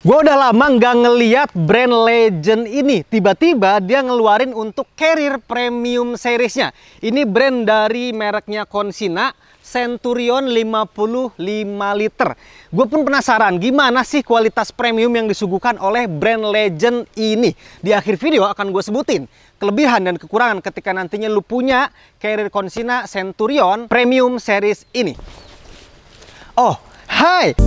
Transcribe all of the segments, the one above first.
Gue udah lama nggak ngeliat brand Legend ini. Tiba-tiba dia ngeluarin untuk carrier premium seriesnya. Ini brand dari mereknya Consina, Centurion 55 liter. Gue pun penasaran gimana sih kualitas premium yang disuguhkan oleh brand Legend ini. Di akhir video akan gue sebutin kelebihan dan kekurangan ketika nantinya lu punya carrier Consina Centurion premium series ini. Oh, hai!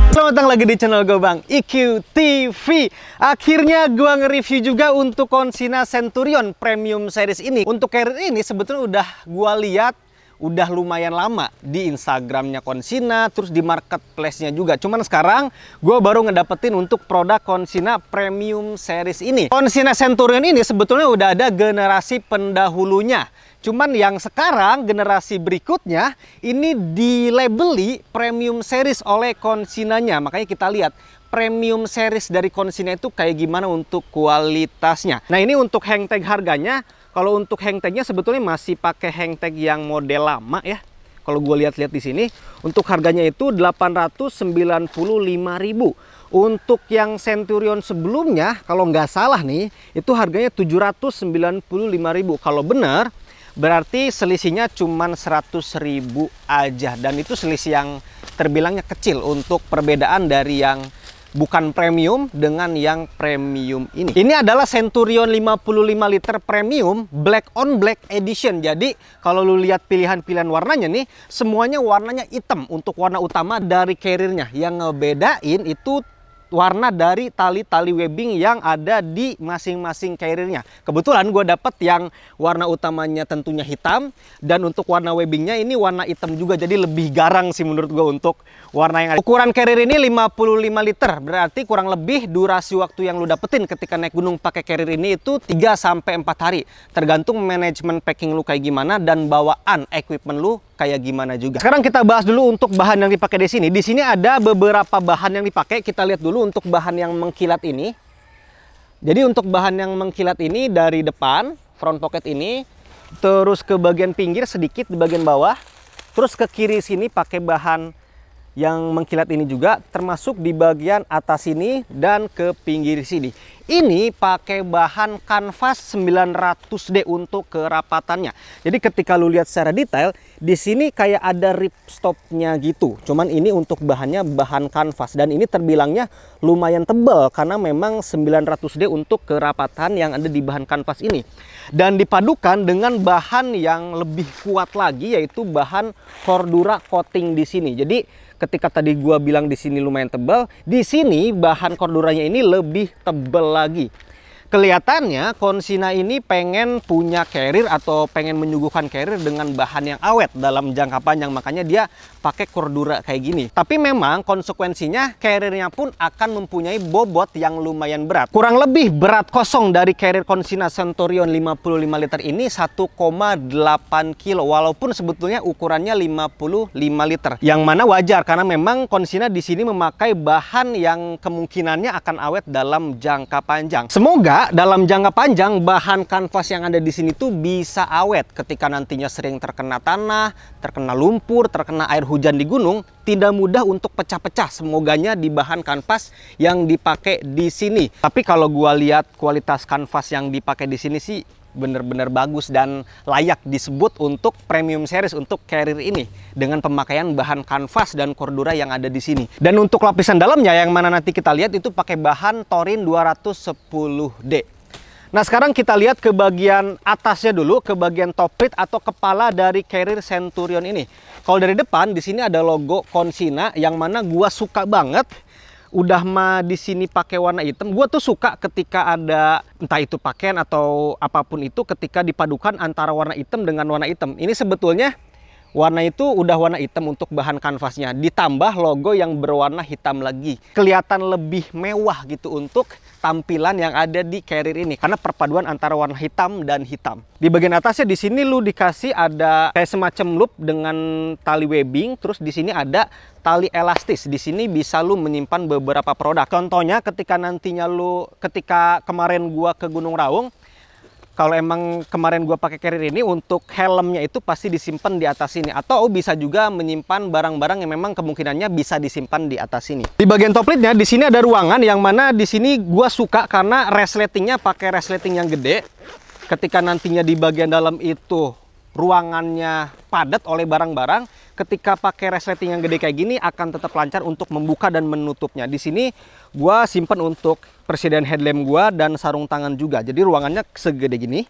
Selamat datang lagi di channel gue Bang IQ TV. Akhirnya gue nge-review juga untuk Consina Centurion Premium Series ini. Untuk carrier ini sebetulnya udah gue lihat udah lumayan lama di Instagramnya Consina, terus di marketplace-nya juga. Cuman sekarang gue baru ngedapetin untuk produk Consina Premium Series ini. Consina Centurion ini sebetulnya udah ada generasi pendahulunya. Cuman yang sekarang generasi berikutnya ini dilabeli premium series oleh Consinanya. Makanya kita lihat premium series dari Consina itu kayak gimana untuk kualitasnya. Nah, ini untuk hang tag harganya. Kalau untuk hang tagnya sebetulnya masih pakai hang tag yang model lama ya. Kalau gue lihat-lihat di sini untuk harganya itu 895.000. Untuk yang Centurion sebelumnya kalau nggak salah nih itu harganya 795.000. Kalau benar berarti selisihnya cuma 100.000 aja, dan itu selisih yang terbilangnya kecil untuk perbedaan dari yang bukan premium dengan yang premium ini. Ini adalah Centurion 55 liter premium black on black edition. Jadi kalau lu lihat pilihan-pilihan warnanya nih, semuanya warnanya hitam untuk warna utama dari carriernya. Yang ngebedain itu warna dari tali-tali webbing yang ada di masing-masing carriernya. Kebetulan gue dapet yang warna utamanya tentunya hitam, dan untuk warna webbingnya ini warna hitam juga, jadi lebih garang sih menurut gue untuk warna yang ada. Ukuran carrier ini 55 liter, berarti kurang lebih durasi waktu yang lu dapetin ketika naik gunung pakai carrier ini itu 3-4 hari. Tergantung manajemen packing lu kayak gimana dan bawaan equipment lu kayak gimana juga. Sekarang kita bahas dulu untuk bahan yang dipakai di sini. Di sini ada beberapa bahan yang dipakai. Kita lihat dulu untuk bahan yang mengkilat ini. Jadi untuk bahan yang mengkilat ini dari depan, front pocket ini, terus ke bagian pinggir sedikit di bagian bawah, terus ke kiri sini pakai bahan yang mengkilat ini juga, termasuk di bagian atas sini dan ke pinggir sini. Ini pakai bahan kanvas 900D untuk kerapatannya. Jadi ketika lu lihat secara detail, di sini kayak ada ripstopnya gitu. Cuman ini untuk bahannya bahan kanvas, dan ini terbilangnya lumayan tebal karena memang 900D untuk kerapatan yang ada di bahan kanvas ini. Dan dipadukan dengan bahan yang lebih kuat lagi, yaitu bahan Cordura coating di sini. Jadi ketika tadi gua bilang di sini lumayan tebal, di sini bahan Corduranya ini lebih tebal lagi. Kelihatannya Consina ini pengen punya carrier atau pengen menyuguhkan carrier dengan bahan yang awet dalam jangka panjang, makanya dia pakai Cordura kayak gini. Tapi memang konsekuensinya carriernya pun akan mempunyai bobot yang lumayan berat. Kurang lebih berat kosong dari carrier Consina Centurion 55 liter ini 1,8 kilo, walaupun sebetulnya ukurannya 55 liter. Yang mana wajar karena memang Consina di sini memakai bahan yang kemungkinannya akan awet dalam jangka panjang. Semoga dalam jangka panjang bahan kanvas yang ada di sini tuh bisa awet ketika nantinya sering terkena tanah, terkena lumpur, terkena air hujan di gunung, tidak mudah untuk pecah-pecah. Semoganya di bahan kanvas yang dipakai di sini. Tapi kalau gua lihat kualitas kanvas yang dipakai di sini sih bener-bener bagus dan layak disebut untuk premium series untuk carrier ini dengan pemakaian bahan kanvas dan Cordura yang ada di sini. Dan untuk lapisan dalamnya yang mana nanti kita lihat itu pakai bahan Torin 210D. Nah, sekarang kita lihat ke bagian atasnya dulu, ke bagian top plate atau kepala dari carrier Centurion ini. Kalau dari depan di sini ada logo Consina yang mana gua suka banget. Udah mah di sini pakai warna hitam. Gue tuh suka ketika ada entah itu pakaian atau apapun itu ketika dipadukan antara warna hitam dengan warna hitam. Ini sebetulnya warna itu udah warna hitam untuk bahan kanvasnya, ditambah logo yang berwarna hitam lagi. Kelihatan lebih mewah gitu untuk tampilan yang ada di carrier ini karena perpaduan antara warna hitam dan hitam. Di bagian atasnya di sini lu dikasih ada kayak semacam loop dengan tali webbing, terus di sini ada tali elastis. Di sini bisa lu menyimpan beberapa produk. Contohnya ketika nantinya ketika kemarin gua ke Gunung Raung, kalau emang kemarin gua pakai carrier ini, untuk helmnya itu pasti disimpan di atas sini, atau bisa juga menyimpan barang-barang yang memang kemungkinannya bisa disimpan di atas sini. Di bagian top leadnya di sini ada ruangan yang mana di sini gua suka karena resletingnya pakai resleting yang gede. Ketika nantinya di bagian dalam itu ruangannya padat oleh barang-barang, ketika pakai resleting yang gede kayak gini akan tetap lancar untuk membuka dan menutupnya. Di sini gua simpen untuk presiden headlamp gua dan sarung tangan juga. Jadi ruangannya segede gini.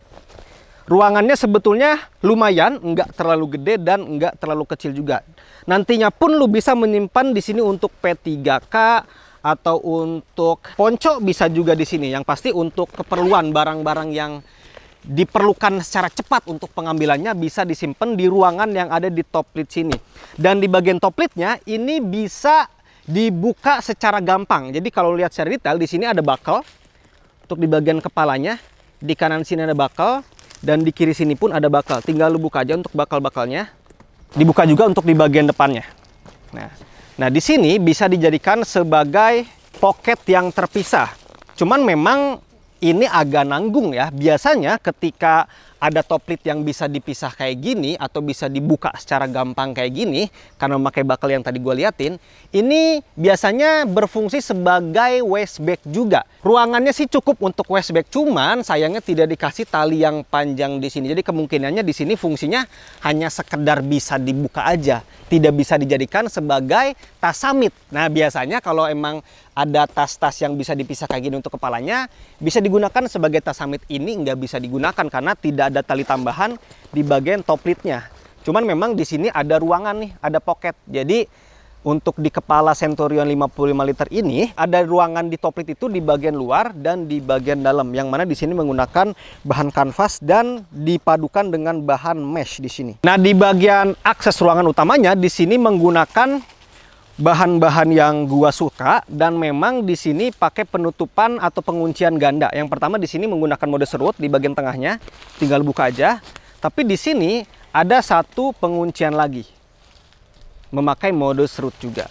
Ruangannya sebetulnya lumayan, nggak terlalu gede dan nggak terlalu kecil juga. Nantinya pun lu bisa menyimpan di sini untuk P3K atau untuk ponco bisa juga di sini. Yang pasti untuk keperluan barang-barang yang diperlukan secara cepat untuk pengambilannya bisa disimpan di ruangan yang ada di top lid sini. Dan di bagian top lidnya ini bisa dibuka secara gampang. Jadi kalau lihat secara detail di sini ada buckle untuk di bagian kepalanya, di kanan sini ada buckle dan di kiri sini pun ada buckle. Tinggal lu buka aja untuk buckle-bucklenya. Dibuka juga untuk di bagian depannya. Nah di sini bisa dijadikan sebagai pocket yang terpisah. Cuman memang ini agak nanggung ya. Biasanya ketika ada top lid yang bisa dipisah kayak gini atau bisa dibuka secara gampang kayak gini karena memakai buckle yang tadi gue liatin, ini biasanya berfungsi sebagai waist bag juga. Ruangannya sih cukup untuk waist bag, cuman sayangnya tidak dikasih tali yang panjang di sini. Jadi kemungkinannya di sini fungsinya hanya sekedar bisa dibuka aja, tidak bisa dijadikan sebagai tas summit. Nah biasanya kalau emang ada tas-tas yang bisa dipisah kayak gini untuk kepalanya, bisa digunakan sebagai tas summit. Ini nggak bisa digunakan karena tidak ada tali tambahan di bagian top lidnya. Cuman memang di sini ada ruangan nih, ada pocket. Jadi untuk di kepala Centurion 55 liter ini ada ruangan di top lid itu di bagian luar dan di bagian dalam, yang mana di sini menggunakan bahan kanvas dan dipadukan dengan bahan mesh di sini. Nah, di bagian akses ruangan utamanya di sini menggunakan bahan-bahan yang gua suka, dan memang di sini pakai penutupan atau penguncian ganda. Yang pertama di sini menggunakan mode serut di bagian tengahnya, tinggal buka aja. Tapi di sini ada satu penguncian lagi, memakai mode serut juga.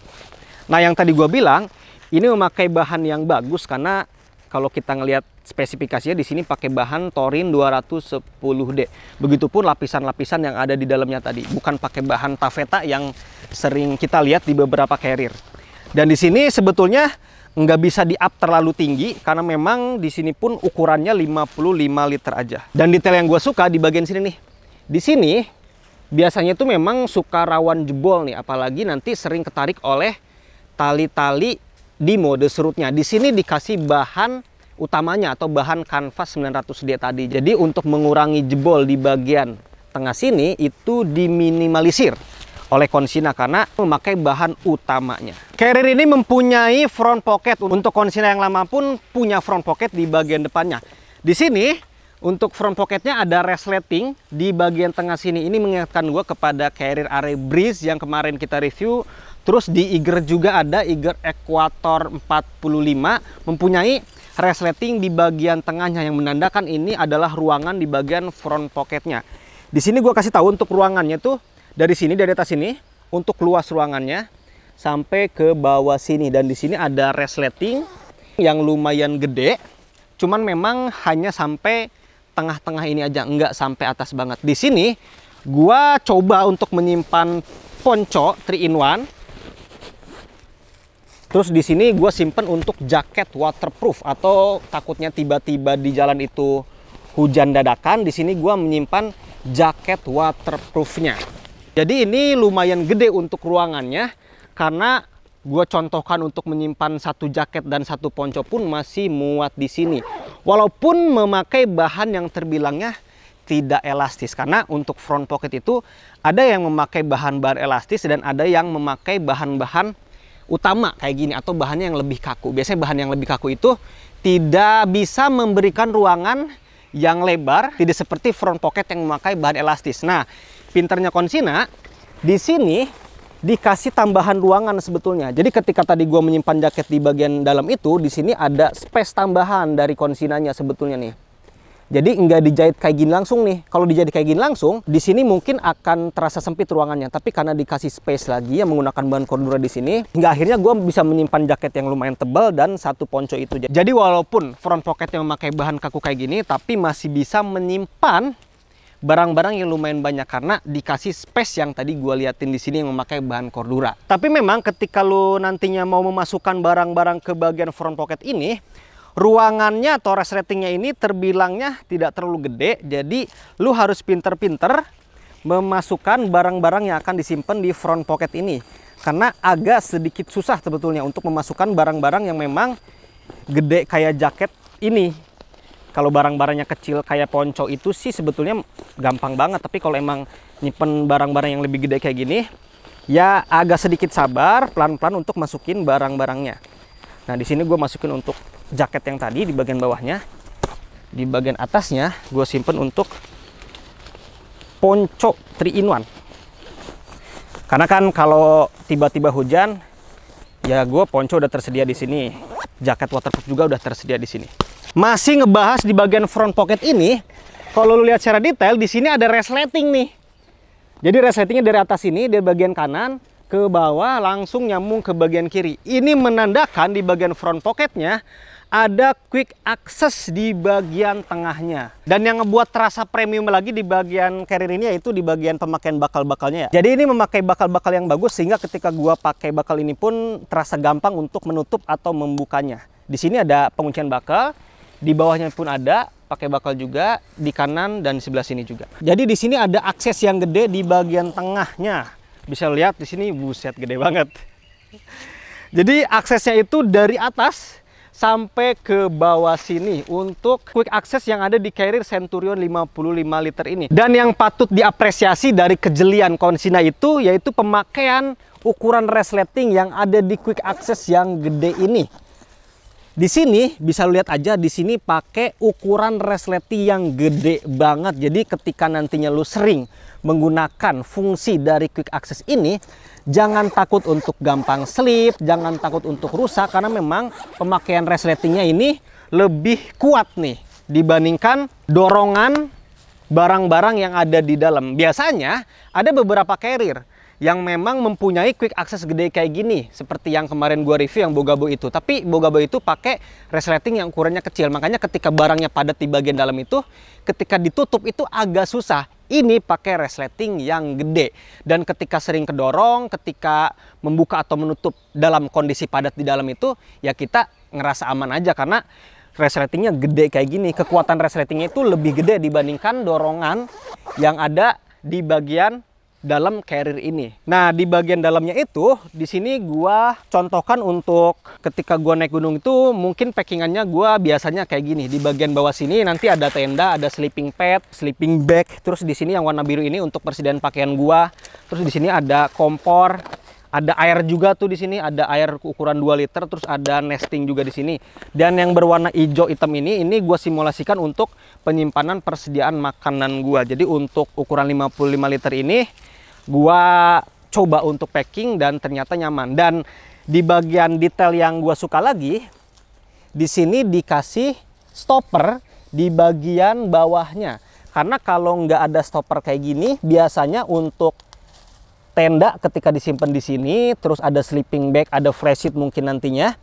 Nah yang tadi gua bilang ini memakai bahan yang bagus karena kalau kita ngelihat spesifikasinya di sini pakai bahan Torin 210D. Begitupun lapisan-lapisan yang ada di dalamnya tadi, bukan pakai bahan taffeta yang sering kita lihat di beberapa carrier. Dan di sini sebetulnya nggak bisa di-up terlalu tinggi karena memang di sini pun ukurannya 55 liter aja. Dan detail yang gue suka di bagian sini nih. Di sini biasanya itu memang suka rawan jebol nih, apalagi nanti sering ketarik oleh tali-tali di mode serutnya. Di sini dikasih bahan utamanya atau bahan kanvas 900D tadi. Jadi untuk mengurangi jebol di bagian tengah sini itu diminimalisir oleh Consina karena memakai bahan utamanya. Carrier ini mempunyai front pocket. Untuk Consina yang lama pun punya front pocket di bagian depannya. Di sini untuk front pocketnya ada resleting di bagian tengah sini. Ini mengingatkan gue kepada Carrier Are Breeze yang kemarin kita review. Terus di Eiger juga ada Eiger Equator 45 mempunyai resleting di bagian tengahnya yang menandakan ini adalah ruangan di bagian front pocketnya. Di sini gue kasih tahu untuk ruangannya tuh dari sini, dari atas sini, untuk luas ruangannya sampai ke bawah sini. Dan di sini ada resleting yang lumayan gede, cuman memang hanya sampai tengah-tengah ini aja, nggak sampai atas banget. Di sini gue coba untuk menyimpan ponco 3-in-1. Terus di sini gue simpen untuk jaket waterproof atau takutnya tiba-tiba di jalan itu hujan dadakan. Di sini gue menyimpan jaket waterproofnya. Jadi ini lumayan gede untuk ruangannya karena gue contohkan untuk menyimpan satu jaket dan satu ponco pun masih muat di sini. Walaupun memakai bahan yang terbilangnya tidak elastis karena untuk front pocket itu ada yang memakai bahan-bahan elastis dan ada yang memakai bahan-bahan utama kayak gini atau bahannya yang lebih kaku. Biasanya bahan yang lebih kaku itu tidak bisa memberikan ruangan yang lebar, tidak seperti front pocket yang memakai bahan elastis. Nah, pinternya Consina di sini dikasih tambahan ruangan sebetulnya. Jadi ketika tadi gua menyimpan jaket di bagian dalam itu, di sini ada space tambahan dari Consinanya sebetulnya nih. Jadi nggak dijahit kayak gini langsung nih. Kalau dijahit kayak gini langsung, di sini mungkin akan terasa sempit ruangannya. Tapi karena dikasih space lagi yang menggunakan bahan Cordura di sini, hingga akhirnya gue bisa menyimpan jaket yang lumayan tebal dan satu ponco itu. Jadi walaupun front pocket yang memakai bahan kaku kayak gini, tapi masih bisa menyimpan barang-barang yang lumayan banyak karena dikasih space yang tadi gue liatin di sini yang memakai bahan Cordura. Tapi memang ketika lo nantinya mau memasukkan barang-barang ke bagian front pocket ini, ruangannya atau resletingnya ini terbilangnya tidak terlalu gede, jadi lu harus pinter-pinter memasukkan barang-barang yang akan disimpan di front pocket ini. Karena agak sedikit susah sebetulnya untuk memasukkan barang-barang yang memang gede kayak jaket ini. Kalau barang-barangnya kecil kayak ponco itu sih sebetulnya gampang banget, tapi kalau emang nyimpen barang-barang yang lebih gede kayak gini, ya agak sedikit sabar, pelan-pelan untuk masukin barang-barangnya. Nah, di sini gue masukin untuk jaket yang tadi di bagian bawahnya. Di bagian atasnya gue simpen untuk ponco 3-in-1. Karena kan kalau tiba-tiba hujan, ya gue ponco udah tersedia di sini. Jaket waterproof juga udah tersedia di sini. Masih ngebahas di bagian front pocket ini, kalau lu lihat secara detail di sini ada resleting nih. Jadi resletingnya dari atas ini, dari bagian kanan ke bawah langsung nyambung ke bagian kiri. Ini menandakan di bagian front pocketnya ada quick access di bagian tengahnya. Dan yang ngebuat terasa premium lagi di bagian carrier ini yaitu di bagian pemakaian bakal-bakalnya ya. Jadi ini memakai bakal-bakal yang bagus sehingga ketika gua pakai bakal ini pun terasa gampang untuk menutup atau membukanya. Di sini ada penguncian bakal, di bawahnya pun ada pakai bakal juga, di kanan dan di sebelah sini juga. Jadi di sini ada akses yang gede di bagian tengahnya. Bisa lihat di sini, buset gede banget. Jadi aksesnya itu dari atas sampai ke bawah sini untuk quick access yang ada di carrier Centurion 55 liter ini. Dan yang patut diapresiasi dari kejelian Konsina itu yaitu pemakaian ukuran resleting yang ada di quick access yang gede ini. Di sini bisa lihat aja, di sini pakai ukuran resleting yang gede banget. Jadi ketika nantinya lu sering menggunakan fungsi dari quick access ini, jangan takut untuk gampang slip, jangan takut untuk rusak, karena memang pemakaian resletingnya ini lebih kuat nih dibandingkan dorongan barang-barang yang ada di dalam. Biasanya ada beberapa carrier yang memang mempunyai quick access gede kayak gini, seperti yang kemarin gua review yang Bogabo itu. Tapi Bogabo itu pakai resleting yang ukurannya kecil, makanya ketika barangnya padat di bagian dalam itu, ketika ditutup itu agak susah. Ini pakai resleting yang gede, dan ketika sering kedorong, ketika membuka atau menutup dalam kondisi padat di dalam itu, ya kita ngerasa aman aja karena resletingnya gede kayak gini. Kekuatan resletingnya itu lebih gede dibandingkan dorongan yang ada di bagian dalam carrier ini. Nah, di bagian dalamnya itu, di sini gua contohkan untuk ketika gua naik gunung itu, mungkin packingannya gua biasanya kayak gini. Di bagian bawah sini nanti ada tenda, ada sleeping pad, sleeping bag. Terus di sini yang warna biru ini untuk persediaan pakaian gua. Terus di sini ada kompor, ada air juga tuh di sini, ada air ukuran 2 liter, terus ada nesting juga di sini. Dan yang berwarna hijau hitam ini gua simulasikan untuk penyimpanan persediaan makanan gua. Jadi untuk ukuran 55 liter ini gua coba untuk packing dan ternyata nyaman. Dan di bagian detail yang gua suka lagi, di sini dikasih stopper di bagian bawahnya. Karena kalau nggak ada stopper kayak gini, biasanya untuk tenda ketika disimpan di sini, terus ada sleeping bag, ada flash sheet mungkin nantinya,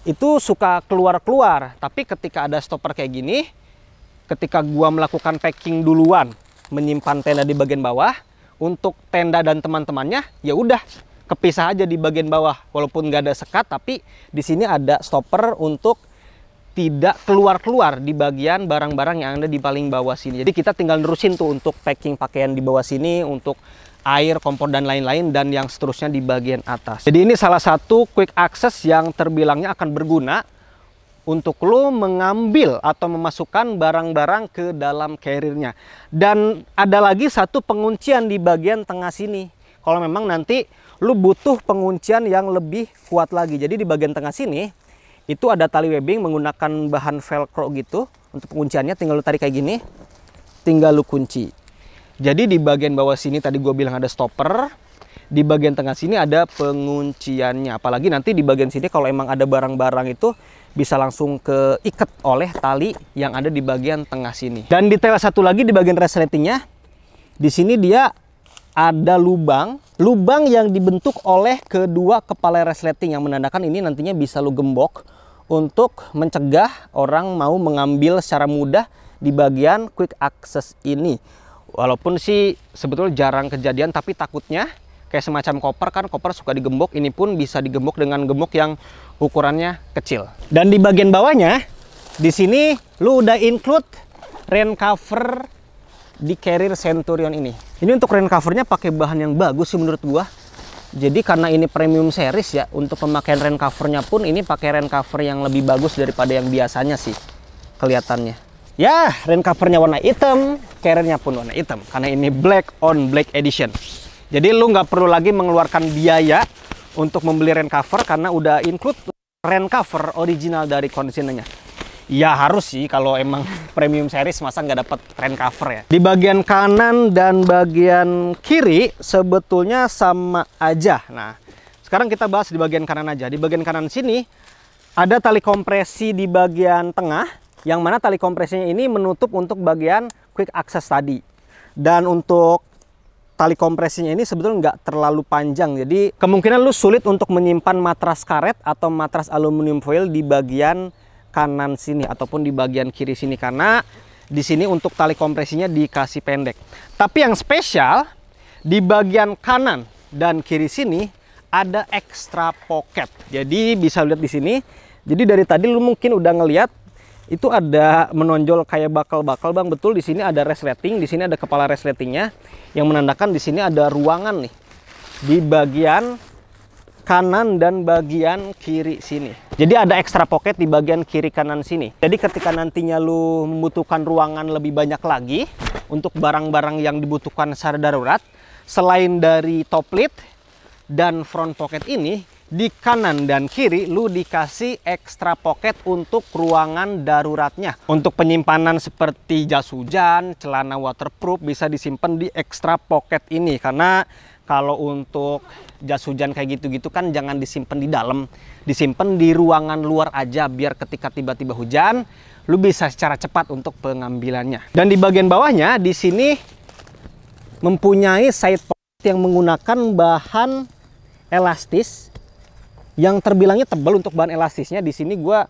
itu suka keluar-keluar. Tapi ketika ada stopper kayak gini, ketika gua melakukan packing duluan, menyimpan tenda di bagian bawah, untuk tenda dan teman-temannya ya udah kepisah aja di bagian bawah, walaupun nggak ada sekat, tapi di sini ada stopper untuk tidak keluar-keluar di bagian barang-barang yang ada di paling bawah sini. Jadi kita tinggal nerusin tuh untuk packing pakaian di bawah sini, untuk air, kompor dan lain-lain, dan yang seterusnya di bagian atas. Jadi ini salah satu quick access yang terbilangnya akan berguna untuk lo mengambil atau memasukkan barang-barang ke dalam carrier-nya. Dan ada lagi satu penguncian di bagian tengah sini. Kalau memang nanti lo butuh penguncian yang lebih kuat lagi. Jadi di bagian tengah sini itu ada tali webbing menggunakan bahan velcro gitu. Untuk pengunciannya tinggal lo tarik kayak gini, tinggal lo kunci. Jadi di bagian bawah sini tadi gue bilang ada stopper. di bagian tengah sini ada pengunciannya. Apalagi nanti di bagian sini kalau emang ada barang-barang itu bisa langsung keikat oleh tali yang ada di bagian tengah sini. Dan detail satu lagi di bagian resletingnya, di sini dia ada lubang yang dibentuk oleh kedua kepala resleting yang menandakan ini nantinya bisa lu gembok untuk mencegah orang mau mengambil secara mudah di bagian quick access ini. Walaupun sih sebetulnya jarang kejadian, tapi takutnya kayak semacam koper kan, koper suka digembok, ini pun bisa digembok dengan gembok yang ukurannya kecil. Dan di bagian bawahnya, di sini lu udah include rain cover di carrier Centurion ini. Ini untuk rain covernya pakai bahan yang bagus sih menurut gua. Jadi karena ini premium series ya, untuk pemakaian rain covernya pun ini pakai rain cover yang lebih bagus daripada yang biasanya sih kelihatannya. Ya, rain covernya warna hitam, carriernya pun warna hitam karena ini black on black edition. Jadi lu nggak perlu lagi mengeluarkan biaya untuk membeli rain cover karena udah include rain cover original dari kondisionernya. Ya harus sih, kalau emang premium series masa nggak dapat rain cover ya. Di bagian kanan dan bagian kiri sebetulnya sama aja. Nah, sekarang kita bahas di bagian kanan aja. Di bagian kanan sini ada tali kompresi di bagian tengah, yang mana tali kompresinya ini menutup untuk bagian quick access tadi. Dan untuk tali kompresinya ini sebetulnya nggak terlalu panjang, jadi kemungkinan lu sulit untuk menyimpan matras karet atau matras aluminium foil di bagian kanan sini ataupun di bagian kiri sini, karena di sini untuk tali kompresinya dikasih pendek. Tapi yang spesial di bagian kanan dan kiri sini ada extra pocket. Jadi bisa lihat di sini. Jadi dari tadi lu mungkin udah ngelihat itu ada menonjol kayak bakal-bakal, Bang. Betul, di sini ada resleting, di sini ada kepala resletingnya yang menandakan di sini ada ruangan nih di bagian kanan dan bagian kiri sini. Jadi ada extra pocket di bagian kiri kanan sini. Jadi ketika nantinya lu membutuhkan ruangan lebih banyak lagi untuk barang-barang yang dibutuhkan secara darurat, selain dari top lid dan front pocket ini, di kanan dan kiri lu dikasih extra pocket untuk ruangan daruratnya. Untuk penyimpanan seperti jas hujan, celana waterproof bisa disimpan di extra pocket ini. Karena kalau untuk jas hujan kayak gitu-gitu kan jangan disimpan di dalam, disimpan di ruangan luar aja biar ketika tiba-tiba hujan lu bisa secara cepat untuk pengambilannya. Dan di bagian bawahnya di sini mempunyai side pocket yang menggunakan bahan elastis yang terbilangnya tebal untuk bahan elastisnya. Di sini gua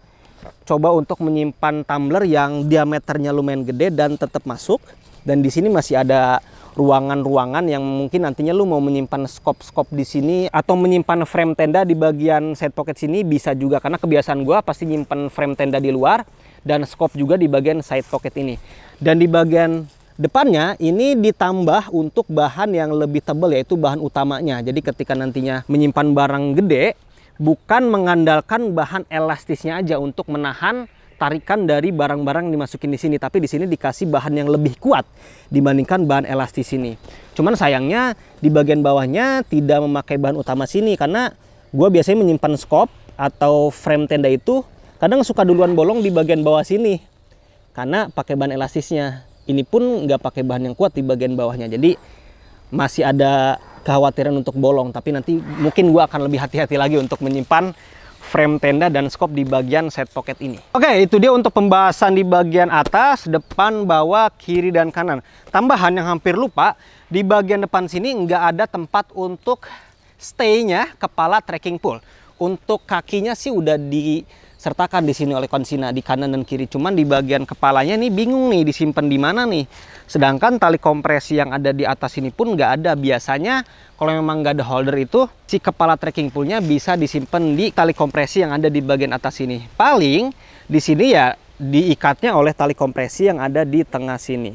coba untuk menyimpan tumbler yang diameternya lumayan gede dan tetap masuk. Dan di sini masih ada ruangan-ruangan yang mungkin nantinya lu mau menyimpan skop-skop di sini atau menyimpan frame tenda di bagian side pocket sini bisa juga, karena kebiasaan gua pasti nyimpan frame tenda di luar dan skop juga di bagian side pocket ini. Dan di bagian depannya ini ditambah untuk bahan yang lebih tebal, yaitu bahan utamanya. Jadi ketika nantinya menyimpan barang gede, bukan mengandalkan bahan elastisnya aja untuk menahan tarikan dari barang-barang dimasukin di sini, tapi di sini dikasih bahan yang lebih kuat dibandingkan bahan elastis ini. Cuman sayangnya di bagian bawahnya tidak memakai bahan utama sini, karena gue biasanya menyimpan skop atau frame tenda itu kadang suka duluan bolong di bagian bawah sini karena pakai bahan elastisnya. Ini pun nggak pakai bahan yang kuat di bagian bawahnya, jadi masih ada kekhawatiran untuk bolong. Tapi nanti mungkin gue akan lebih hati-hati lagi untuk menyimpan frame tenda dan skop di bagian side pocket ini. Oke, itu dia untuk pembahasan di bagian atas, depan, bawah, kiri, dan kanan. Tambahan yang hampir lupa, di bagian depan sini nggak ada tempat untuk stay-nya kepala trekking pole. Untuk kakinya sih udah disertakan di sini oleh konsina di kanan dan kiri. Cuman di bagian kepalanya nih bingung nih disimpan di mana nih. Sedangkan tali kompresi yang ada di atas ini pun nggak ada. Biasanya kalau memang nggak ada holder itu, si kepala trekking pole-nya bisa disimpan di tali kompresi yang ada di bagian atas sini. Paling di sini ya diikatnya oleh tali kompresi yang ada di tengah sini.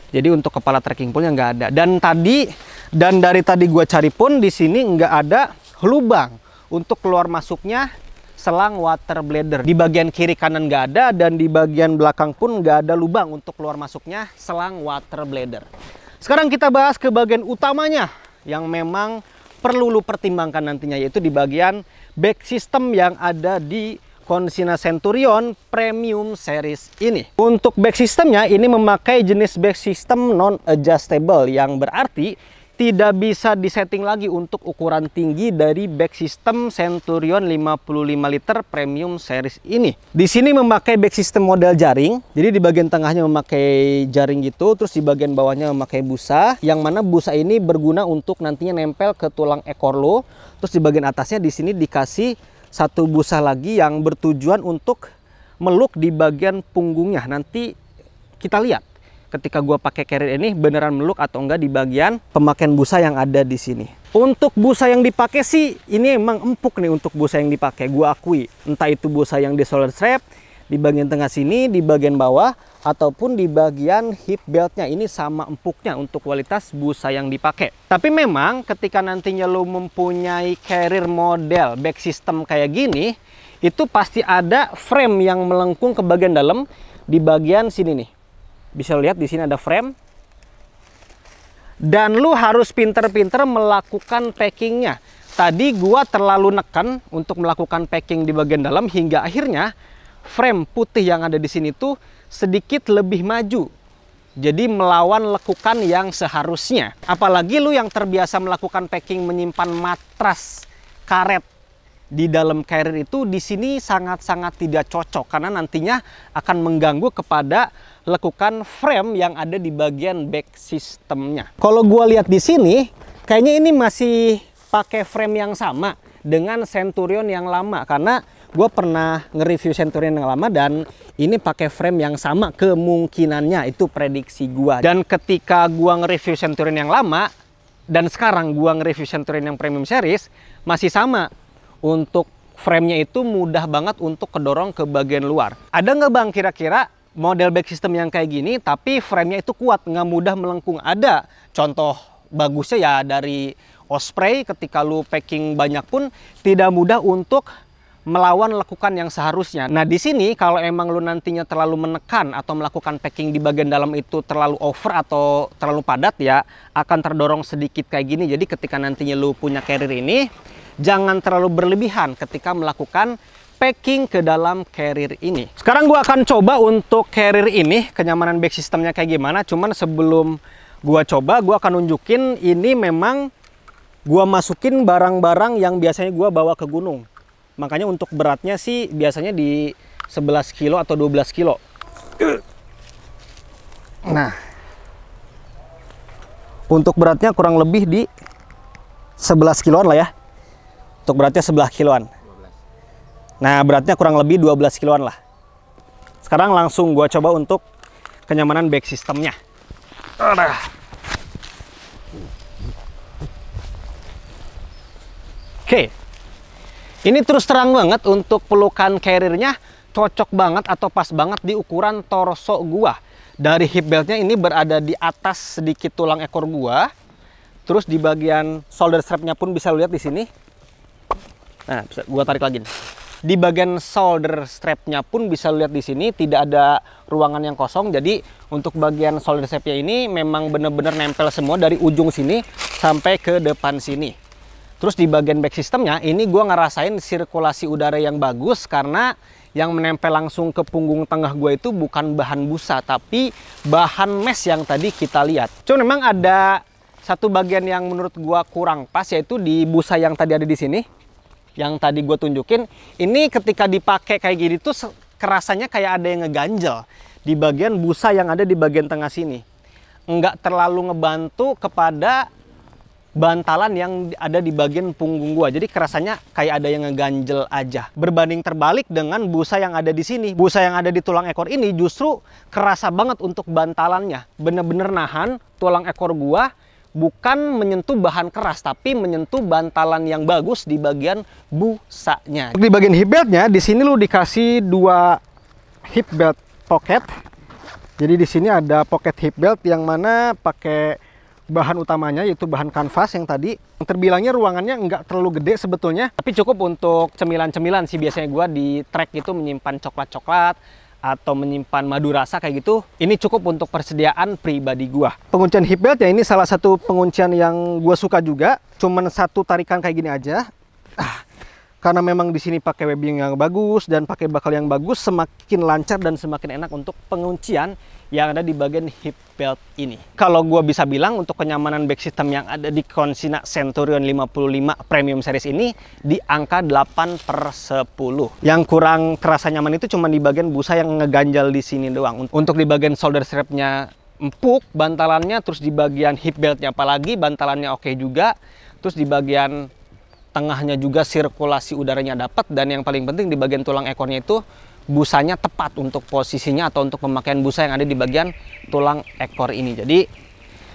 Jadi untuk kepala trekking pole-nya nggak ada. Dan dari tadi gua cari pun di sini nggak ada lubang untuk keluar masuknya selang water bladder. Di bagian kiri kanan nggak ada, dan di bagian belakang pun nggak ada lubang untuk keluar masuknya selang water bladder. Sekarang kita bahas ke bagian utamanya yang memang perlu lu pertimbangkan nantinya, yaitu di bagian back system yang ada di Konsina Centurion Premium Series ini. Untuk back systemnya ini memakai jenis back system non adjustable, yang berarti tidak bisa disetting lagi untuk ukuran tinggi dari back system Centurion 55 liter premium series ini. Di sini memakai back system model jaring, jadi di bagian tengahnya memakai jaring gitu, terus di bagian bawahnya memakai busa, yang mana busa ini berguna untuk nantinya nempel ke tulang ekor lo. Terus di bagian atasnya di sini dikasih satu busa lagi yang bertujuan untuk meluk di bagian punggungnya. Nanti kita lihat ketika gua pakai carrier ini beneran meluk atau enggak di bagian pemakaian busa yang ada di sini. Untuk busa yang dipakai sih ini emang empuk nih untuk busa yang dipakai, gua akui. Entah itu busa yang di shoulder strap, di bagian tengah sini, di bagian bawah, ataupun di bagian hip beltnya, ini sama empuknya untuk kualitas busa yang dipakai. Tapi memang ketika nantinya lo mempunyai carrier model back system kayak gini, itu pasti ada frame yang melengkung ke bagian dalam di bagian sini nih. Bisa lihat di sini ada frame. Dan lu harus pinter-pinter melakukan packingnya. Tadi gua terlalu nekan untuk melakukan packing di bagian dalam hingga akhirnya frame putih yang ada di sini tuh sedikit lebih maju. Jadi melawan lekukan yang seharusnya. Apalagi lu yang terbiasa melakukan packing menyimpan matras karet di dalam carrier itu, di sini sangat-sangat tidak cocok karena nantinya akan mengganggu kepada lekukan frame yang ada di bagian back systemnya. Kalau gua lihat di sini, kayaknya ini masih pakai frame yang sama dengan Centurion yang lama, karena gua pernah nge-review Centurion yang lama dan ini pakai frame yang sama kemungkinannya, itu prediksi gua. Dan ketika gua nge-review Centurion yang lama dan sekarang gua nge-review Centurion yang premium series, masih sama. Untuk framenya itu mudah banget untuk kedorong ke bagian luar. Ada nggak bang kira-kira model back system yang kayak gini tapi framenya itu kuat, nggak mudah melengkung? Ada. Contoh bagusnya ya dari Osprey, ketika lu packing banyak pun tidak mudah untuk melawan lekukan yang seharusnya. Nah di sini kalau emang lu nantinya terlalu menekan atau melakukan packing di bagian dalam itu terlalu over atau terlalu padat, ya akan terdorong sedikit kayak gini. Jadi ketika nantinya lu punya carrier ini, jangan terlalu berlebihan ketika melakukan packing ke dalam carrier ini. Sekarang gua akan coba untuk carrier ini kenyamanan back systemnya kayak gimana. Cuman sebelum gua coba, gua akan nunjukin ini memang gua masukin barang-barang yang biasanya gua bawa ke gunung. Makanya untuk beratnya sih biasanya di 11 kilo atau 12 kilo. Nah, untuk beratnya kurang lebih di 11 kiloan lah ya. Untuk beratnya 11 kiloan. Nah, beratnya kurang lebih 12 kiloan lah. Sekarang langsung gua coba untuk kenyamanan back systemnya. Oke. Ini terus terang banget untuk pelukan carriernya cocok banget atau pas banget di ukuran torso gua. Dari hip beltnya ini berada di atas sedikit tulang ekor gua. Terus di bagian shoulder strapnya pun bisa lihat di sini. Nah, bisa gua tarik lagi nih. Di bagian shoulder strapnya pun bisa lihat di sini tidak ada ruangan yang kosong. Jadi untuk bagian shoulder strapnya ini memang benar-benar nempel semua dari ujung sini sampai ke depan sini. Terus di bagian back systemnya ini gua ngerasain sirkulasi udara yang bagus karena yang menempel langsung ke punggung tengah gua itu bukan bahan busa tapi bahan mesh yang tadi kita lihat. Cuma memang ada satu bagian yang menurut gua kurang pas, yaitu di busa yang tadi ada di sini. Yang tadi gue tunjukin, ini ketika dipakai kayak gini tuh kerasanya kayak ada yang ngeganjel di bagian busa yang ada di bagian tengah sini. Enggak terlalu ngebantu kepada bantalan yang ada di bagian punggung gua. Jadi kerasanya kayak ada yang ngeganjel aja. Berbanding terbalik dengan busa yang ada di sini. Busa yang ada di tulang ekor ini justru kerasa banget untuk bantalannya. Bener-bener nahan tulang ekor gua. Bukan menyentuh bahan keras, tapi menyentuh bantalan yang bagus di bagian busanya. Di bagian hip beltnya, di sini lu dikasih dua hip belt pocket. Jadi di sini ada pocket hip belt yang mana pakai bahan utamanya yaitu bahan kanvas yang tadi. Terbilangnya ruangannya nggak terlalu gede sebetulnya, tapi cukup untuk cemilan-cemilan sih. Biasanya gua di trek itu menyimpan coklat-coklat atau menyimpan madu rasa kayak gitu. Ini cukup untuk persediaan pribadi gua. Penguncian hip belt ya ini salah satu penguncian yang gua suka juga. Cuman satu tarikan kayak gini aja. Karena memang di sini pakai webbing yang bagus dan pakai bakal yang bagus, semakin lancar dan semakin enak untuk penguncian yang ada di bagian hip belt ini. Kalau gua bisa bilang untuk kenyamanan back system yang ada di Consina Centurion 55 Premium Series ini di angka 8/10. Yang kurang terasa nyaman itu cuma di bagian busa yang ngeganjal di sini doang. Untuk di bagian shoulder strapnya empuk bantalannya, terus di bagian hip beltnya apalagi bantalannya oke juga, terus di bagian tengahnya juga sirkulasi udaranya dapat, dan yang paling penting di bagian tulang ekornya itu busanya tepat untuk posisinya atau untuk pemakaian busa yang ada di bagian tulang ekor ini. Jadi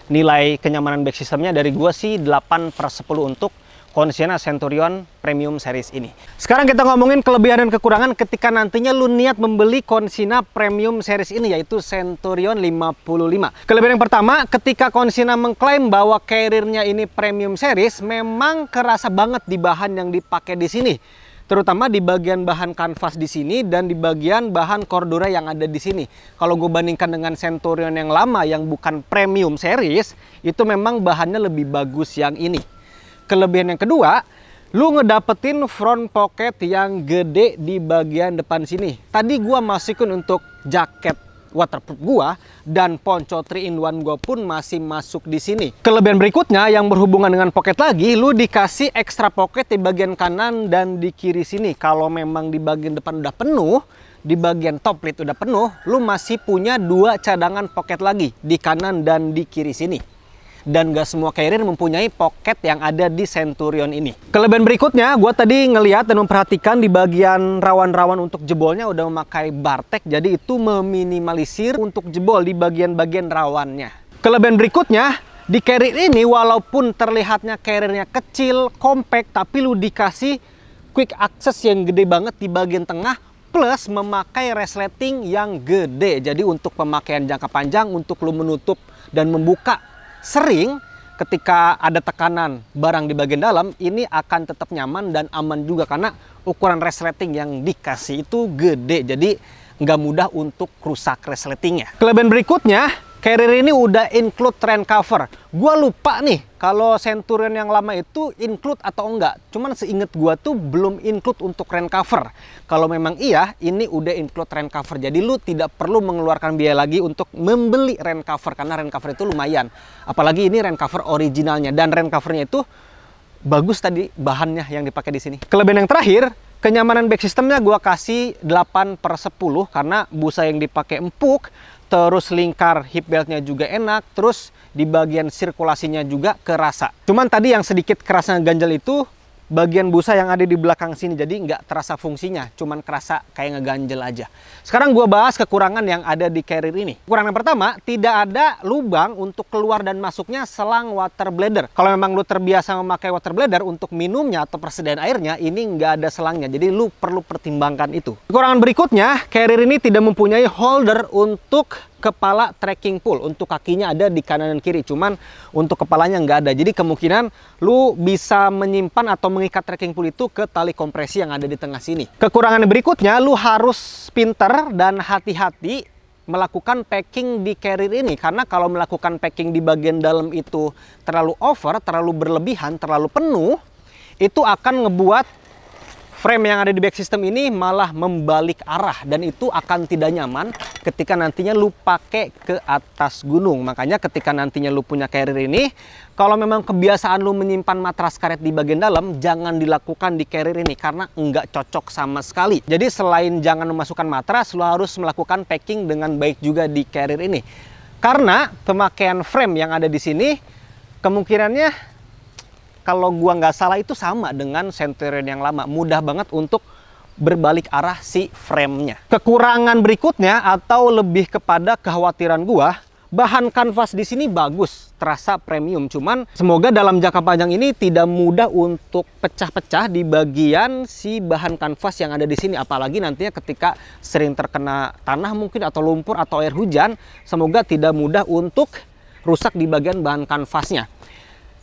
nilai kenyamanan back systemnya dari gua sih 8/10 untuk Consina Centurion Premium Series ini. Sekarang kita ngomongin kelebihan dan kekurangan ketika nantinya lu niat membeli Consina Premium Series ini, yaitu Centurion 55. Kelebihan yang pertama, ketika Consina mengklaim bahwa carrier-nya ini Premium Series, memang kerasa banget di bahan yang dipakai di sini. Terutama di bagian bahan kanvas di sini dan di bagian bahan cordura yang ada di sini. Kalau gue bandingkan dengan Centurion yang lama yang bukan Premium Series, itu memang bahannya lebih bagus yang ini. Kelebihan yang kedua, lu ngedapetin front pocket yang gede di bagian depan sini. Tadi gua masukin untuk jaket waterproof gua dan ponco 3-in-1 gua pun masih masuk di sini. Kelebihan berikutnya yang berhubungan dengan pocket lagi, lu dikasih extra pocket di bagian kanan dan di kiri sini. Kalau memang di bagian depan udah penuh, di bagian top lid udah penuh, lu masih punya 2 cadangan pocket lagi di kanan dan di kiri sini. Dan gak semua carrier mempunyai pocket yang ada di Centurion ini. Kelebihan berikutnya, gue tadi ngelihat dan memperhatikan di bagian rawan-rawan untuk jebolnya udah memakai Bartek, jadi itu meminimalisir untuk jebol di bagian-bagian rawannya. Kelebihan berikutnya, di carrier ini walaupun terlihatnya carriernya kecil, compact, tapi lu dikasih quick access yang gede banget di bagian tengah, plus memakai resleting yang gede. Jadi untuk pemakaian jangka panjang, untuk lu menutup dan membuka sering ketika ada tekanan barang di bagian dalam, ini akan tetap nyaman dan aman juga karena ukuran resleting yang dikasih itu gede, jadi nggak mudah untuk rusak resletingnya. Kelebihan berikutnya, carrier ini udah include rain cover. Gua lupa nih kalau Centurion yang lama itu include atau enggak. Cuman seinget gua tuh belum include untuk rain cover. Kalau memang iya, ini udah include rain cover. Jadi lu tidak perlu mengeluarkan biaya lagi untuk membeli rain cover karena rain cover itu lumayan. Apalagi ini rain cover originalnya, dan rain covernya itu bagus tadi bahannya yang dipakai di sini. Kelebihan yang terakhir, kenyamanan back systemnya gua kasih 8/10 karena busa yang dipakai empuk. Terus lingkar hip beltnya juga enak, terus di bagian sirkulasinya juga kerasa. Cuman tadi yang sedikit kerasa ganjel itu bagian busa yang ada di belakang sini, jadi nggak terasa fungsinya, cuman kerasa kayak ngeganjel aja. Sekarang gua bahas kekurangan yang ada di carrier ini. Kekurangan pertama, tidak ada lubang untuk keluar dan masuknya selang water bladder. Kalau memang lu terbiasa memakai water bladder untuk minumnya atau persediaan airnya, ini nggak ada selangnya, jadi lu perlu pertimbangkan itu. Kekurangan berikutnya, carrier ini tidak mempunyai holder untuk kepala trekking pole. Untuk kakinya ada di kanan dan kiri, cuman untuk kepalanya nggak ada. Jadi kemungkinan lu bisa menyimpan atau mengikat trekking pole itu ke tali kompresi yang ada di tengah sini. Kekurangan berikutnya, lu harus pinter dan hati-hati melakukan packing di carrier ini, karena kalau melakukan packing di bagian dalam itu terlalu over, terlalu berlebihan, terlalu penuh, itu akan ngebuat frame yang ada di back system ini malah membalik arah, dan itu akan tidak nyaman ketika nantinya lu pakai ke atas gunung. Makanya ketika nantinya lu punya carrier ini, kalau memang kebiasaan lu menyimpan matras karet di bagian dalam, jangan dilakukan di carrier ini karena nggak cocok sama sekali. Jadi selain jangan memasukkan matras, lu harus melakukan packing dengan baik juga di carrier ini. Karena pemakaian frame yang ada di sini kemungkinannya, kalau gua nggak salah itu sama dengan Centurion yang lama, mudah banget untuk berbalik arah si framenya. Kekurangan berikutnya atau lebih kepada kekhawatiran gua, bahan kanvas di sini bagus, terasa premium. Cuman semoga dalam jangka panjang ini tidak mudah untuk pecah-pecah di bagian si bahan kanvas yang ada di sini. Apalagi nantinya ketika sering terkena tanah mungkin atau lumpur atau air hujan, semoga tidak mudah untuk rusak di bagian bahan kanvasnya.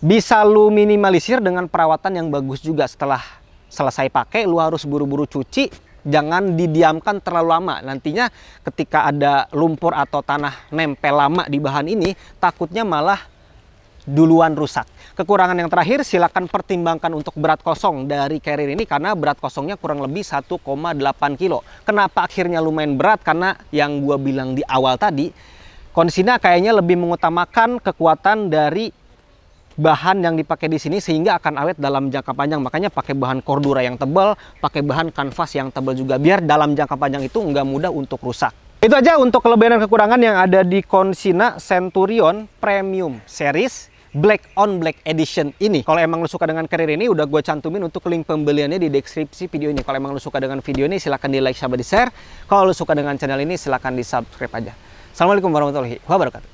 Bisa lu minimalisir dengan perawatan yang bagus juga. Setelah selesai pakai, lu harus buru-buru cuci, jangan didiamkan terlalu lama. Nantinya ketika ada lumpur atau tanah nempel lama di bahan ini, takutnya malah duluan rusak. Kekurangan yang terakhir, silakan pertimbangkan untuk berat kosong dari carrier ini karena berat kosongnya kurang lebih 1,8 kilo. Kenapa akhirnya lumayan berat? Karena yang gua bilang di awal tadi, Consina kayaknya lebih mengutamakan kekuatan dari bahan yang dipakai di sini sehingga akan awet dalam jangka panjang. Makanya pakai bahan Cordura yang tebal, pakai bahan kanvas yang tebal juga biar dalam jangka panjang itu nggak mudah untuk rusak. Itu aja untuk kelebihan dan kekurangan yang ada di Consina Centurion Premium Series Black on Black Edition ini. Kalau emang lu suka dengan carrier ini, udah gue cantumin untuk link pembeliannya di deskripsi video ini. Kalau emang lu suka dengan video ini, silahkan di like sama di share. Kalau lu suka dengan channel ini, silahkan di subscribe aja. Assalamualaikum warahmatullahi wabarakatuh.